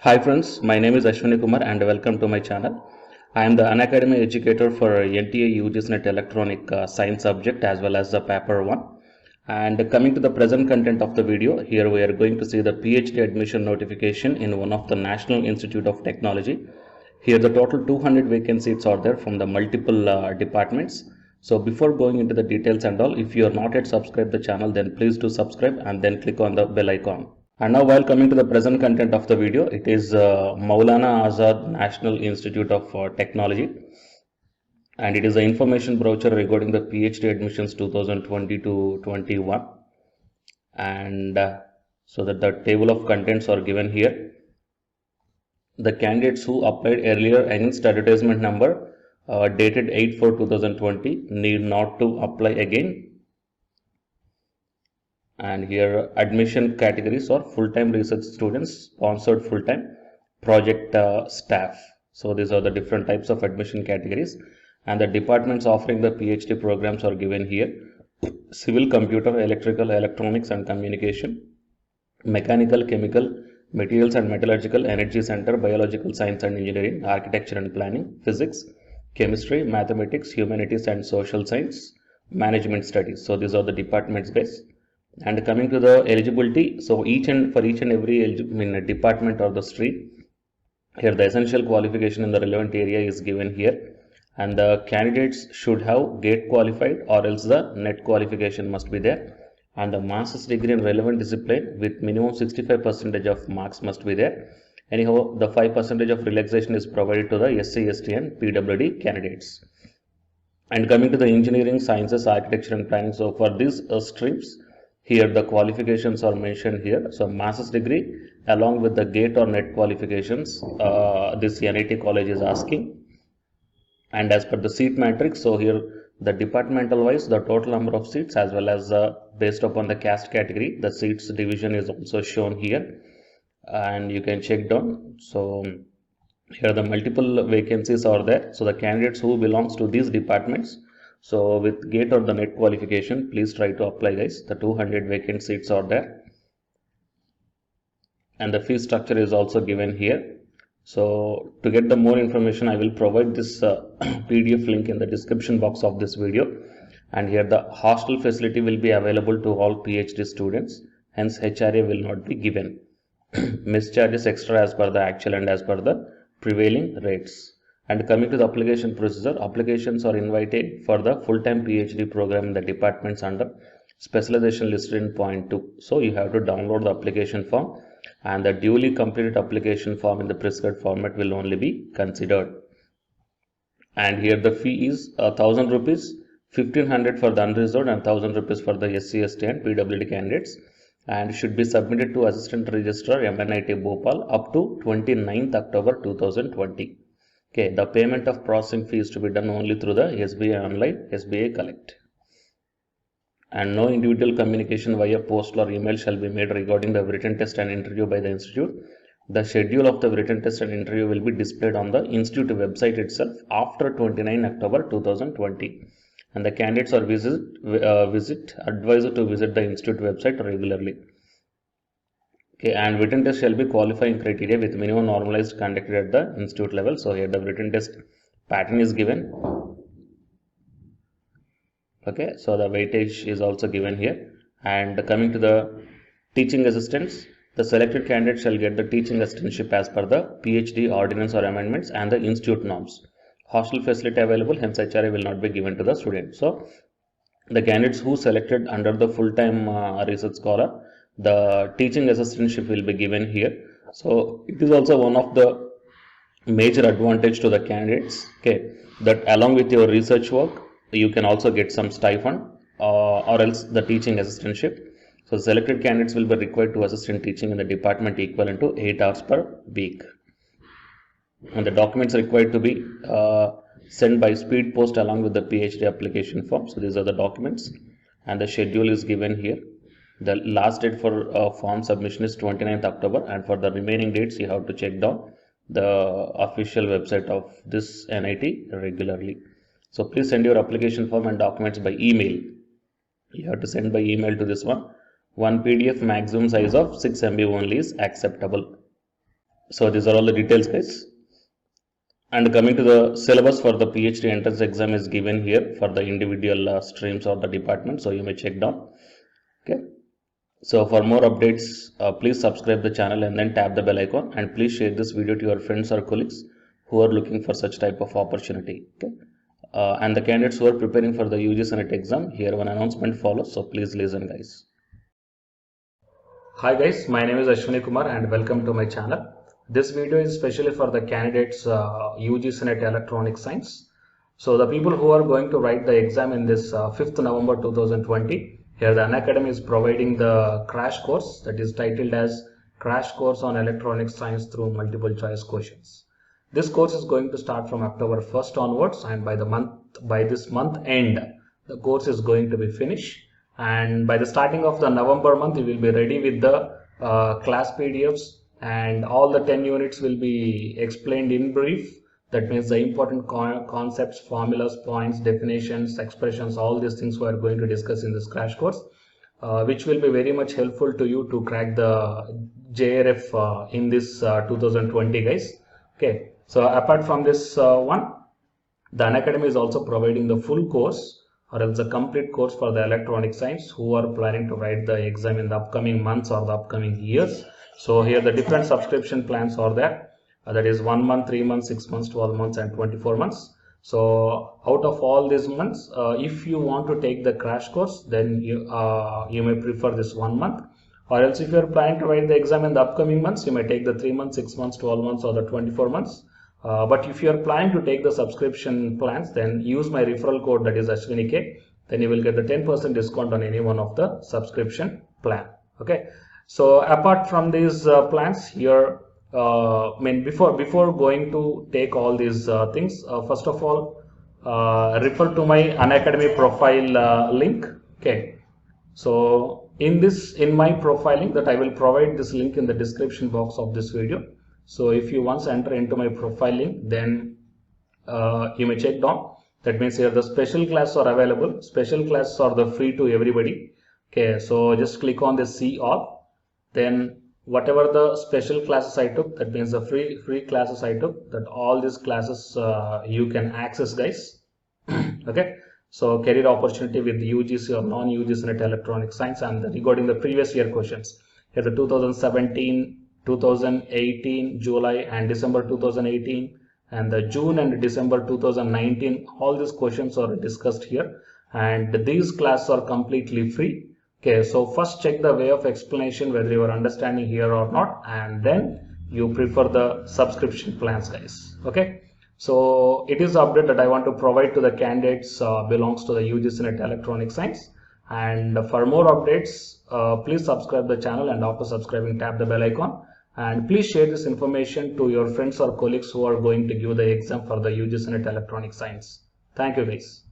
Hi friends, my name is Ashwani Kumar and welcome to my channel. I am the Unacademy educator for NTA UG's Net Electronic Science subject as well as the paper 1. And coming to the present content of the video, here we are going to see the PhD admission notification in one of the National Institute of Technology. Here the total 200 vacant seats are there from the multiple departments. So before going into the details and all, if you are not yet subscribed the channel, then please do subscribe and then click on the bell icon. And now while coming to the present content of the video, it is Maulana Azad National Institute of Technology, and it is the information brochure regarding the PhD admissions 2020 to 21. And so that the table of contents are given here. The candidates who applied earlier against advertisement number dated 8/4/2020 need not to apply again. And here admission categories are full-time research students, sponsored full-time, project staff. So these are the different types of admission categories, and the departments offering the PhD programs are given here: civil, computer, electrical, electronics and communication, mechanical, chemical, materials and metallurgical, energy center, biological science and engineering, architecture and planning, physics, chemistry, mathematics, humanities and social science, management studies. So these are the departments guys. And coming to the eligibility, so each and every department or the stream, here the essential qualification in the relevant area is given here, and the candidates should have GATE qualified or else the NET qualification must be there, and the master's degree in relevant discipline with minimum 65% of marks must be there. Anyhow, the 5% of relaxation is provided to the SC, ST and PWD candidates. And coming to the engineering, sciences, architecture and planning, so for these streams, here the qualifications are mentioned here. So master's degree along with the GATE or NET qualifications, this NIT college is asking. And as per the seat matrix, so here the departmental wise, the total number of seats as well as based upon the caste category, the seats division is also shown here, and you can check down. So here the multiple vacancies are there. So the candidates who belongs to these departments, so with GATE or the NET qualification, please try to apply guys. The 200 vacant seats are there, and the fee structure is also given here. So to get the more information, I will provide this PDF link in the description box of this video. And here the hostel facility will be available to all PhD students, hence HRA will not be given. Miss charges extra as per the actual and as per the prevailing rates. And coming to the application procedure, applications are invited for the full-time PhD program in the departments under specialization listed in point 2. So you have to download the application form, and the duly completed application form in the prescribed format will only be considered. And here the fee is 1,000 rupees, 1,500 for the unreserved and 1,000 rupees for the SC, ST and PWD candidates, and should be submitted to Assistant Registrar MNIT Bhopal up to 29th October 2020. Okay, the payment of processing fee is to be done only through the SBI Online, SBI Collect. And no individual communication via postal or email shall be made regarding the written test and interview by the institute. The schedule of the written test and interview will be displayed on the institute website itself after 29 October 2020. And the candidates are advised to visit the institute website regularly. Okay, and written test shall be qualifying criteria with minimum normalized conducted at the institute level. So here the written test pattern is given. Okay, so the weightage is also given here. And coming to the teaching assistants, the selected candidate shall get the teaching assistantship as per the PhD ordinance or amendments and the institute norms. Hostel facility available, hence HRA will not be given to the student. So the candidates who selected under the full-time research scholar, the teaching assistantship will be given here. So it is also one of the major advantage to the candidates, okay, that along with your research work you can also get some stipend or else the teaching assistantship. So selected candidates will be required to assist in teaching in the department equivalent to 8 hours per week. And the documents required to be sent by speed post along with the PhD application form. So these are the documents, and the schedule is given here. The last date for form submission is 29th October, and for the remaining dates you have to check down the official website of this NIT regularly. So please send your application form and documents by email. You have to send by email to this one. One PDF maximum size of 6 MB only is acceptable. So these are all the details, guys. And coming to the syllabus for the PhD entrance exam is given here for the individual streams or the department. So you may check down. Okay. So for more updates, please subscribe the channel and then tap the bell icon, and please share this video to your friends or colleagues who are looking for such type of opportunity. Okay. And the candidates who are preparing for the UG Senate exam, here one announcement follows. So please listen, guys. Hi guys, my name is Ashwini Kumar and welcome to my channel. This video is specially for the candidates UG Senate Electronic Science. So the people who are going to write the exam in this 5th November 2020, here the Unacademy is providing the crash course that is titled as Crash Course on Electronic Science through Multiple Choice Questions. This course is going to start from October 1st onwards, and by this month end, the course is going to be finished. And by the starting of the November month, you will be ready with the class PDFs, and all the 10 units will be explained in brief. That means the important concepts, formulas, points, definitions, expressions, all these things we are going to discuss in this crash course, which will be very much helpful to you to crack the JRF in this 2020, guys. Okay, so apart from this one, the Unacademy is also providing the full course or else a complete course for the electronic science who are planning to write the exam in the upcoming months or the upcoming years. So here the different subscription plans are there. That is 1 month, 3 months, 6 months, 12 months and 24 months. So out of all these months, if you want to take the crash course, then you may prefer this 1 month. Or else if you are planning to write the exam in the upcoming months, you may take the 3 months, 6 months, 12 months or the 24 months. But if you are planning to take the subscription plans, then use my referral code, that is AshwiniK. Then you will get the 10% discount on any one of the subscription plan. Okay. So apart from these plans here, before going to take all these things, first of all, refer to my Unacademy profile link. Okay. So in my profile link, that I will provide this link in the description box of this video. So if you once enter into my profile link, then you may check down. That means here the special classes are available. Special classes are the free to everybody. Okay, so just click on the see all. Then whatever the special classes I took, that means the free classes I took, that all these classes you can access, guys. Okay, so career opportunity with UGC or non-UGC Senate Electronic Science, and regarding the previous year questions, here the 2017, 2018 July and December 2018, and the June and December 2019, all these questions are discussed here, and these classes are completely free. Okay, so first check the way of explanation whether you are understanding here or not, and then you prefer the subscription plans, guys. Okay, so it is the update that I want to provide to the candidates belongs to the UG Senate Electronic Science. And for more updates, please subscribe the channel, and after subscribing, tap the bell icon. And please share this information to your friends or colleagues who are going to give the exam for the UG Senate Electronic Science. Thank you, guys.